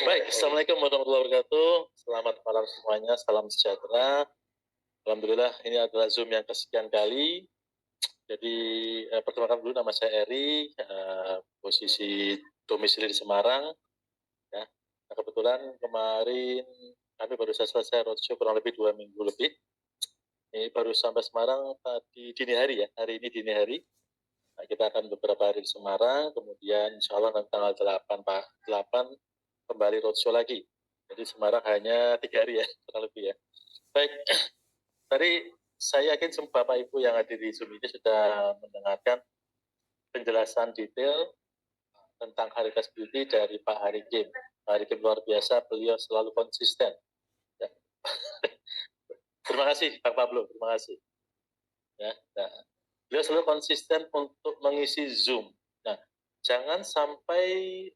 Baik, Assalamualaikum warahmatullahi wabarakatuh. Selamat malam semuanya, salam sejahtera. Alhamdulillah, ini adalah Zoom yang kesekian kali. Jadi, perkenalkan dulu, nama saya Eri, posisi domisili di Semarang. Ya. Nah, kebetulan kemarin kami baru selesai roadshow kurang lebih 2 minggu lebih. Ini baru sampai Semarang tadi dini hari ya, hari ini dini hari. Nah, kita akan beberapa hari di Semarang, kemudian insya Allah nanti tanggal 8 kembali roadshow lagi. Jadi Semarang hanya 3 hari ya, kurang lebih ya. Baik, tadi saya yakin semua Bapak Ibu yang hadir di Zoom ini sudah mendengarkan penjelasan detail tentang Haritas Beauty dari Pak Harikim. Pak Harikim luar biasa, beliau selalu konsisten. Ya. Terima kasih Pak Pablo, terima kasih. Ya, nah, beliau selalu konsisten untuk mengisi Zoom. Nah, jangan sampai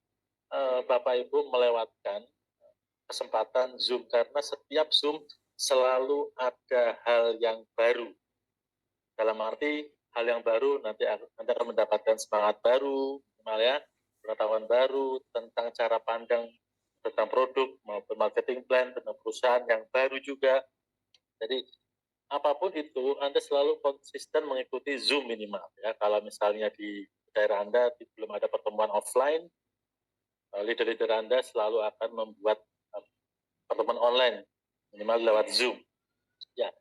Bapak Ibu melewatkan kesempatan Zoom karena setiap Zoom selalu ada hal yang baru. Dalam arti hal yang baru nanti akan mendapatkan semangat baru, ya, pengetahuan baru tentang cara pandang tentang produk maupun marketing plan tentang perusahaan yang baru juga. Jadi apapun itu Anda selalu konsisten mengikuti Zoom minimal ya. Kalau misalnya di daerah Anda belum ada pertemuan offline, leader-leader Anda selalu akan membuat pertemuan online minimal lewat Zoom. Ya,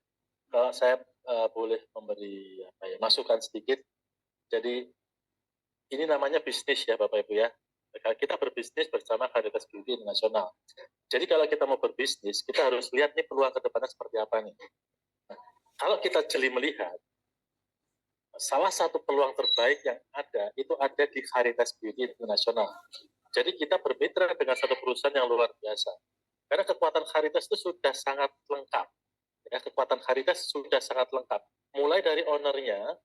kalau saya boleh memberi masukan sedikit. Jadi ini namanya bisnis ya Bapak Ibu ya. Kita berbisnis bersama Haritas Beauty Internasional. Jadi kalau kita mau berbisnis, kita harus lihat nih peluang ke depannya seperti apa nih. Nah, kalau kita jeli melihat, salah satu peluang terbaik yang ada itu ada di Haritas Beauty Internasional. Jadi kita bermitra dengan satu perusahaan yang luar biasa. Karena kekuatan Haritas itu sudah sangat lengkap. Ya, kekuatan Haritas sudah sangat lengkap. Mulai dari ownernya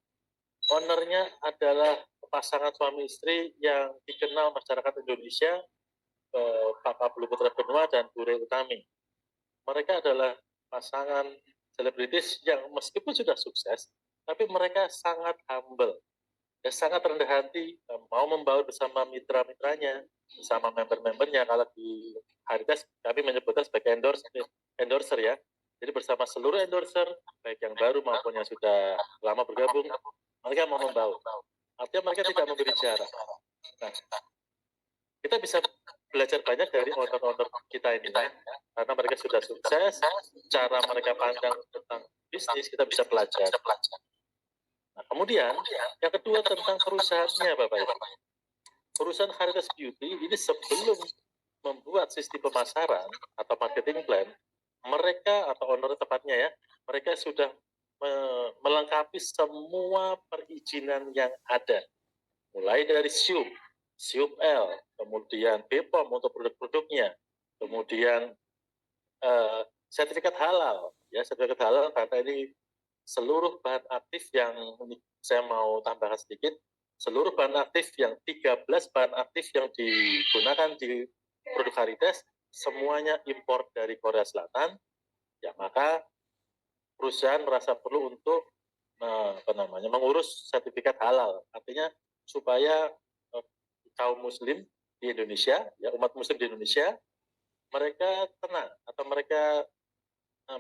adalah pasangan suami istri yang dikenal masyarakat Indonesia, Pak Pablo Putra Benua dan Bu Rey Utami. Mereka adalah pasangan selebritis yang meskipun sudah sukses, tapi mereka sangat humble, ya, sangat rendah hati, mau membaur bersama mitra-mitranya, bersama member-membernya. Kalau di Haritas kami menyebutnya sebagai endorser ya. Jadi bersama seluruh endorser, baik yang baru maupun yang sudah lama bergabung, mereka mau membaur. Artinya mereka tidak memberi jarak. Nah, kita bisa belajar banyak dari owner-owner kita ini, ya. Karena mereka sudah sukses, cara mereka pandang tentang bisnis kita bisa belajar. Nah, kemudian yang kedua tentang perusahaannya, Bapak Ibu. Perusahaan Haritas Beauty ini sebelum membuat sistem pemasaran atau marketing plan, mereka atau owner tepatnya ya, mereka sudah melengkapi semua perizinan yang ada, mulai dari SIUP L, kemudian BPOM untuk produk-produknya, kemudian sertifikat halal, ya sertifikat halal karena ini seluruh bahan aktif yang saya mau tambahkan sedikit, seluruh bahan aktif yang 13 bahan aktif yang digunakan di produk Haritas semuanya impor dari Korea Selatan, ya maka perusahaan merasa perlu untuk mengurus sertifikat halal, artinya supaya kaum muslim di Indonesia, ya umat muslim di Indonesia, mereka tenang atau mereka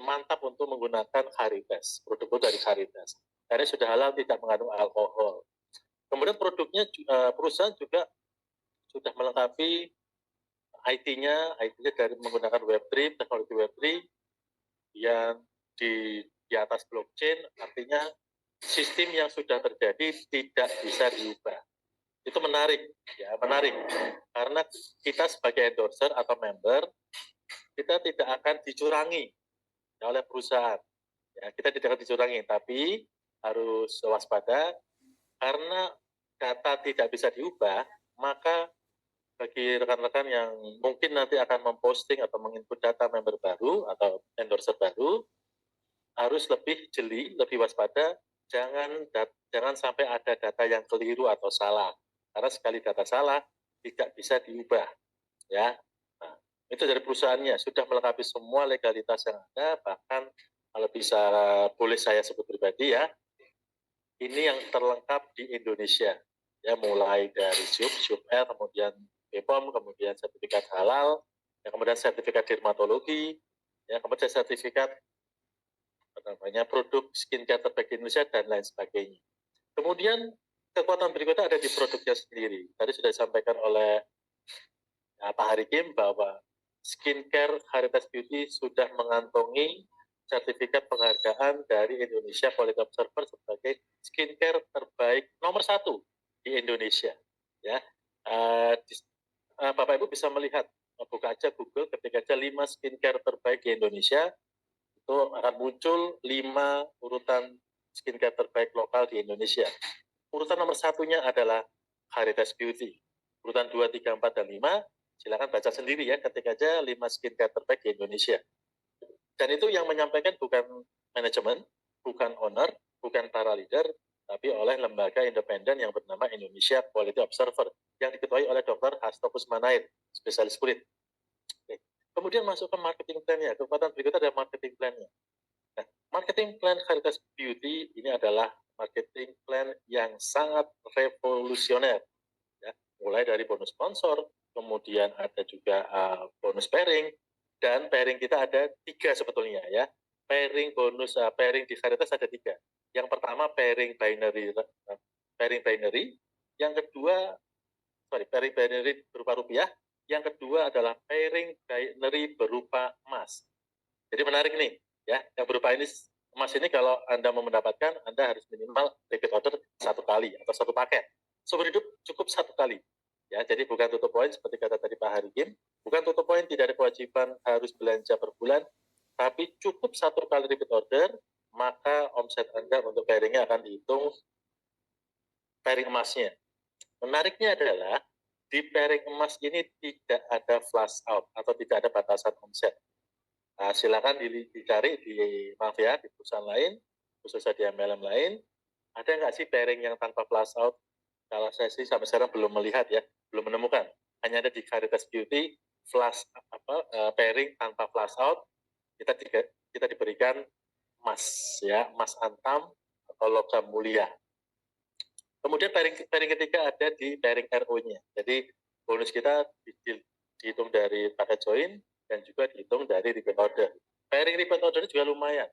mantap untuk menggunakan Haritas, produk dari Haritas. Karena sudah halal, tidak mengandung alkohol. Kemudian produknya perusahaan juga sudah melengkapi IT-nya dari menggunakan Web3, teknologi Web3 yang di atas blockchain, artinya sistem yang sudah terjadi tidak bisa diubah. Itu menarik, ya menarik. Karena kita sebagai endorser atau member, kita tidak akan dicurangi oleh perusahaan. Ya, kita tidak akan dicurangi, tapi harus waspada karena data tidak bisa diubah, maka bagi rekan-rekan yang mungkin nanti akan memposting atau menginput data member baru atau endorser baru, harus lebih jeli, lebih waspada, jangan sampai ada data yang keliru atau salah. Karena sekali data salah tidak bisa diubah, ya. Nah, itu dari perusahaannya sudah melengkapi semua legalitas yang ada, bahkan kalau bisa boleh saya sebut pribadi ya, ini yang terlengkap di Indonesia, ya mulai dari SIUP L, kemudian BPOM, kemudian sertifikat halal, ya, kemudian sertifikat dermatologi, ya, kemudian sertifikat produk skincare terbaik di Indonesia dan lain sebagainya. Kemudian kekuatan berikutnya ada di produknya sendiri. Tadi sudah disampaikan oleh Pak Harikim bahwa skincare Heritage Beauty sudah mengantongi sertifikat penghargaan dari Indonesia Quality Observer sebagai skincare terbaik nomor 1 di Indonesia. Ya, Bapak Ibu bisa melihat, buka aja Google, ketika aja 5 skincare terbaik di Indonesia, itu akan muncul 5 urutan skincare terbaik lokal di Indonesia. Urutan nomor 1-nya adalah Heritage Beauty. Urutan 2, 3, 4, dan 5, silakan baca sendiri ya, ketika aja 5 skincare terbaik di Indonesia. Dan itu yang menyampaikan bukan manajemen, bukan owner, bukan para leader, tapi oleh lembaga independen yang bernama Indonesia Quality Observer, yang diketuai oleh Dr. Hasto Kusmanaid, spesialis kulit. Oke. Kemudian masuk ke marketing plan-nya. Kekuatan berikutnya adalah marketing plan-nya. Nah, marketing plan Heritage Beauty ini adalah marketing plan yang sangat revolusioner. Ya, mulai dari bonus sponsor, kemudian ada juga bonus pairing, dan pairing kita ada 3 sebetulnya ya. Pairing bonus pairing di Heritage ada 3. Yang pertama pairing binary, yang kedua pairing binary berupa rupiah, yang kedua adalah pairing binary berupa emas. Jadi menarik nih ya, yang berupa ini emas ini kalau Anda mau mendapatkan, Anda harus minimal repeat order 1 kali atau 1 paket. Seumur hidup cukup 1 kali. Ya, jadi bukan tutup poin seperti kata tadi Pak Harikim, bukan tutup poin, tidak ada kewajiban harus belanja per bulan, tapi cukup 1 kali repeat order, maka omset Anda untuk pairingnya akan dihitung pairing emasnya. Menariknya adalah di pairing emas ini tidak ada flash out atau tidak ada batasan omset. Nah, silakan dicari di mafia, di perusahaan lain, khususnya di MLM lain, ada nggak sih pairing yang tanpa flash out? Kalau saya sih sampai sekarang belum melihat ya, belum menemukan. Hanya ada di Heritage Beauty pairing tanpa flash out, kita diberikan emas ya, emas antam atau logam mulia. Kemudian pairing ketiga ada di pairing RO-nya. Jadi bonus kita dihitung dari paket join dan juga dihitung dari repeat order. Pairing repeat order juga lumayan.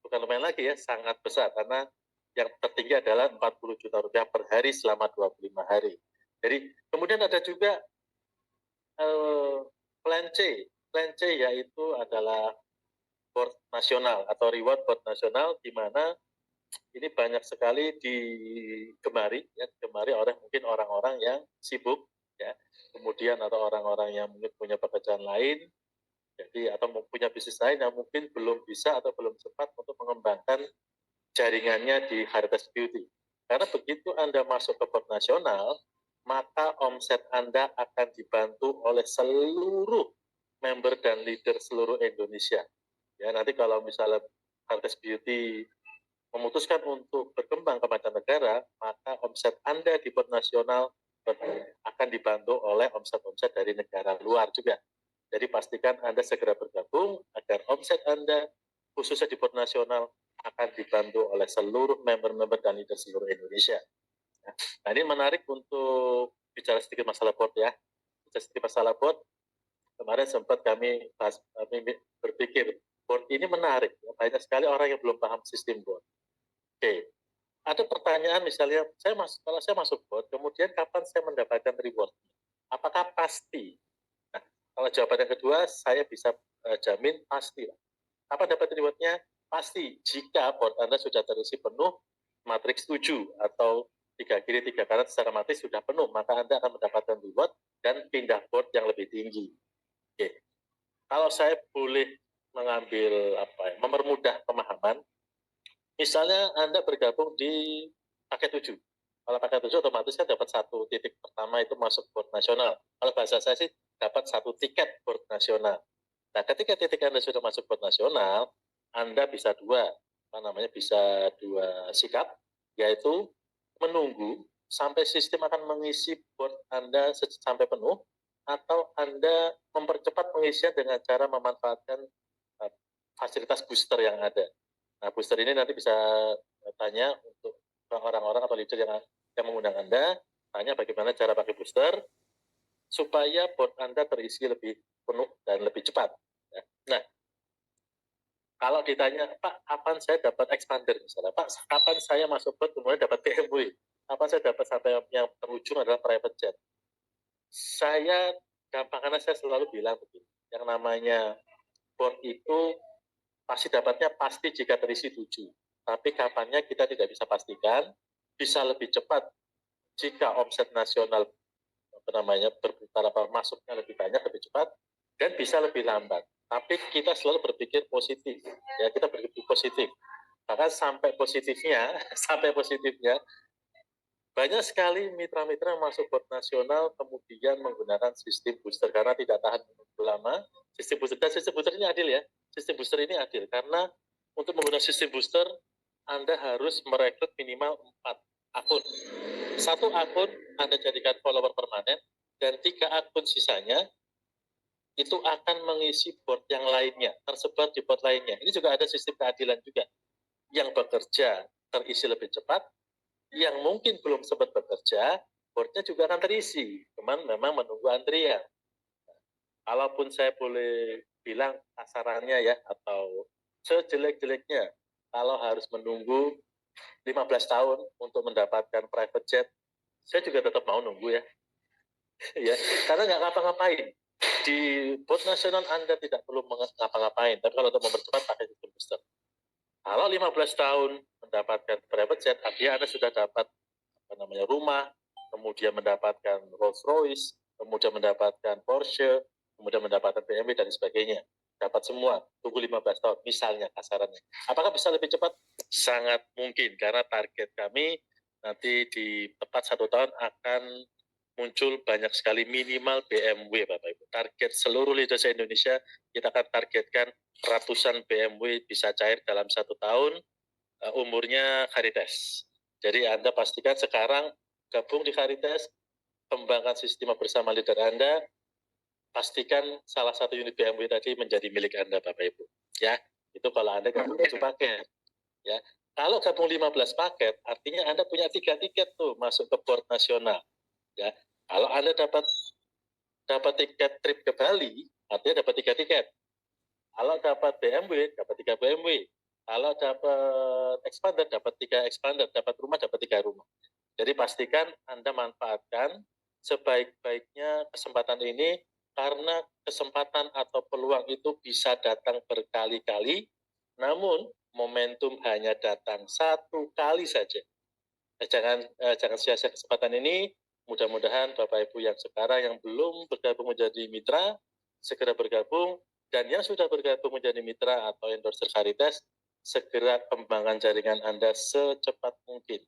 Bukan lumayan lagi ya, sangat besar karena yang tertinggi adalah 40 juta rupiah per hari selama 25 hari. Jadi kemudian ada juga plan C. Plan C yaitu adalah board nasional atau reward board nasional, di mana ini banyak sekali digemari oleh mungkin orang-orang yang sibuk ya, kemudian atau orang-orang yang mungkin punya pekerjaan lain, jadi atau punya bisnis lain yang mungkin belum bisa atau belum sempat untuk mengembangkan jaringannya di Heritage Beauty. Karena begitu Anda masuk ke board nasional, maka omset Anda akan dibantu oleh seluruh member dan leader seluruh Indonesia. Ya, nanti kalau misalnya Heritage Beauty memutuskan untuk berkembang ke mancanegara, maka omset Anda di board nasional akan dibantu oleh omset-omset dari negara luar juga. Jadi pastikan Anda segera bergabung agar omset Anda khususnya di board nasional akan dibantu oleh seluruh member-member dan leader seluruh Indonesia. Nah, ini menarik untuk bicara sedikit masalah board ya. Bicara sedikit masalah board, kemarin sempat kami berpikir board ini menarik. Banyak sekali orang yang belum paham sistem board. Oke, ada pertanyaan misalnya, kalau saya masuk board, kemudian kapan saya mendapatkan reward? Apakah pasti? Nah, kalau jawaban yang kedua, saya bisa jamin pasti. Kapan dapat rewardnya? Pasti jika board Anda sudah terisi penuh matriks 7 atau 3 kiri 3 kanan secara matris sudah penuh, maka Anda akan mendapatkan reward dan pindah board yang lebih tinggi. Oke. Kalau saya boleh mengambil mempermudah pemahaman, misalnya Anda bergabung di paket 7. Kalau paket 7 otomatis kan dapat 1 titik pertama itu masuk board nasional. Kalau bahasa saya sih dapat 1 tiket board nasional. Nah, ketika titik Anda sudah masuk board nasional, Anda bisa bisa dua sikap, yaitu menunggu sampai sistem akan mengisi board Anda sampai penuh, atau Anda mempercepat pengisian dengan cara memanfaatkan fasilitas booster yang ada. Nah, booster ini nanti bisa tanya untuk orang-orang atau leader yang mengundang Anda, tanya bagaimana cara pakai booster supaya board Anda terisi lebih penuh cepat. Ya. Nah, kalau ditanya, Pak, kapan saya dapat expander misalnya, Pak, kapan saya masuk bot kemudian dapat BMW, kapan saya dapat sampai yang terujung adalah private jet. Saya gampang karena saya selalu bilang begini, yang namanya bot itu pasti dapatnya pasti jika terisi 7. Tapi kapannya kita tidak bisa pastikan, bisa lebih cepat jika omset nasional berputar masuknya lebih banyak, lebih cepat, dan bisa lebih lambat. Tapi kita selalu berpikir positif, ya kita berpikir positif. Maka sampai positifnya, banyak sekali mitra-mitra yang masuk bot nasional kemudian menggunakan sistem booster karena tidak tahan menunggu lama. Sistem booster ini adil ya. Sistem booster ini adil karena untuk menggunakan sistem booster Anda harus merekrut minimal 4 akun. 1 akun Anda jadikan follower permanen dan 3 akun sisanya itu akan mengisi bot yang lainnya, tersebar di bot lainnya. Ini juga ada sistem keadilan juga. Yang bekerja terisi lebih cepat, yang mungkin belum sempat bekerja, botnya juga akan terisi. Cuman memang menunggu antrian. Kalaupun saya boleh bilang kasarannya ya, atau sejelek-jeleknya, kalau harus menunggu 15 tahun untuk mendapatkan private jet, saya juga tetap mau nunggu ya. Ya, karena nggak ngapa-ngapain. Di bot nasional Anda tidak perlu ngapa-ngapain, tapi kalau untuk mempercepat pakai sistem booster. Kalau 15 tahun mendapatkan private jet, artinya Anda sudah dapat rumah, kemudian mendapatkan Rolls Royce, kemudian mendapatkan Porsche, kemudian mendapatkan BMW dan sebagainya. Dapat semua, tunggu 15 tahun, misalnya kasarannya. Apakah bisa lebih cepat? Sangat mungkin, karena target kami nanti di tepat 1 tahun akan muncul banyak sekali minimal BMW, Bapak Ibu. Target seluruh leader Indonesia, kita akan targetkan ratusan BMW bisa cair dalam 1 tahun, umurnya Caritas. Jadi Anda pastikan sekarang gabung di Caritas, kembangkan sistem bersama leader Anda, pastikan salah satu unit BMW tadi menjadi milik Anda, Bapak Ibu. Ya, itu kalau Anda gabung 7 paket. Ya, kalau gabung 15 paket, artinya Anda punya 3 tiket tuh masuk ke board nasional. Ya, kalau Anda dapat tiket trip ke Bali, artinya dapat 3 tiket. Kalau dapat BMW, dapat 3 BMW. Kalau dapat expander, dapat 3 expander. Dapat rumah, dapat 3 rumah. Jadi pastikan Anda manfaatkan sebaik-baiknya kesempatan ini, karena kesempatan atau peluang itu bisa datang berkali-kali, namun momentum hanya datang 1 kali saja. Jangan sia-sia kesempatan ini. Mudah-mudahan Bapak Ibu yang sekarang yang belum bergabung menjadi mitra, segera bergabung, dan yang sudah bergabung menjadi mitra atau endorser Caritas, segera kembangkan jaringan Anda secepat mungkin.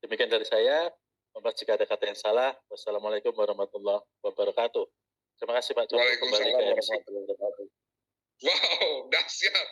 Demikian dari saya. Mohon jika ada kata yang salah. Wassalamualaikum warahmatullahi wabarakatuh. Terima kasih Pak Joko. Kembali ke MC. Wow, dahsyat.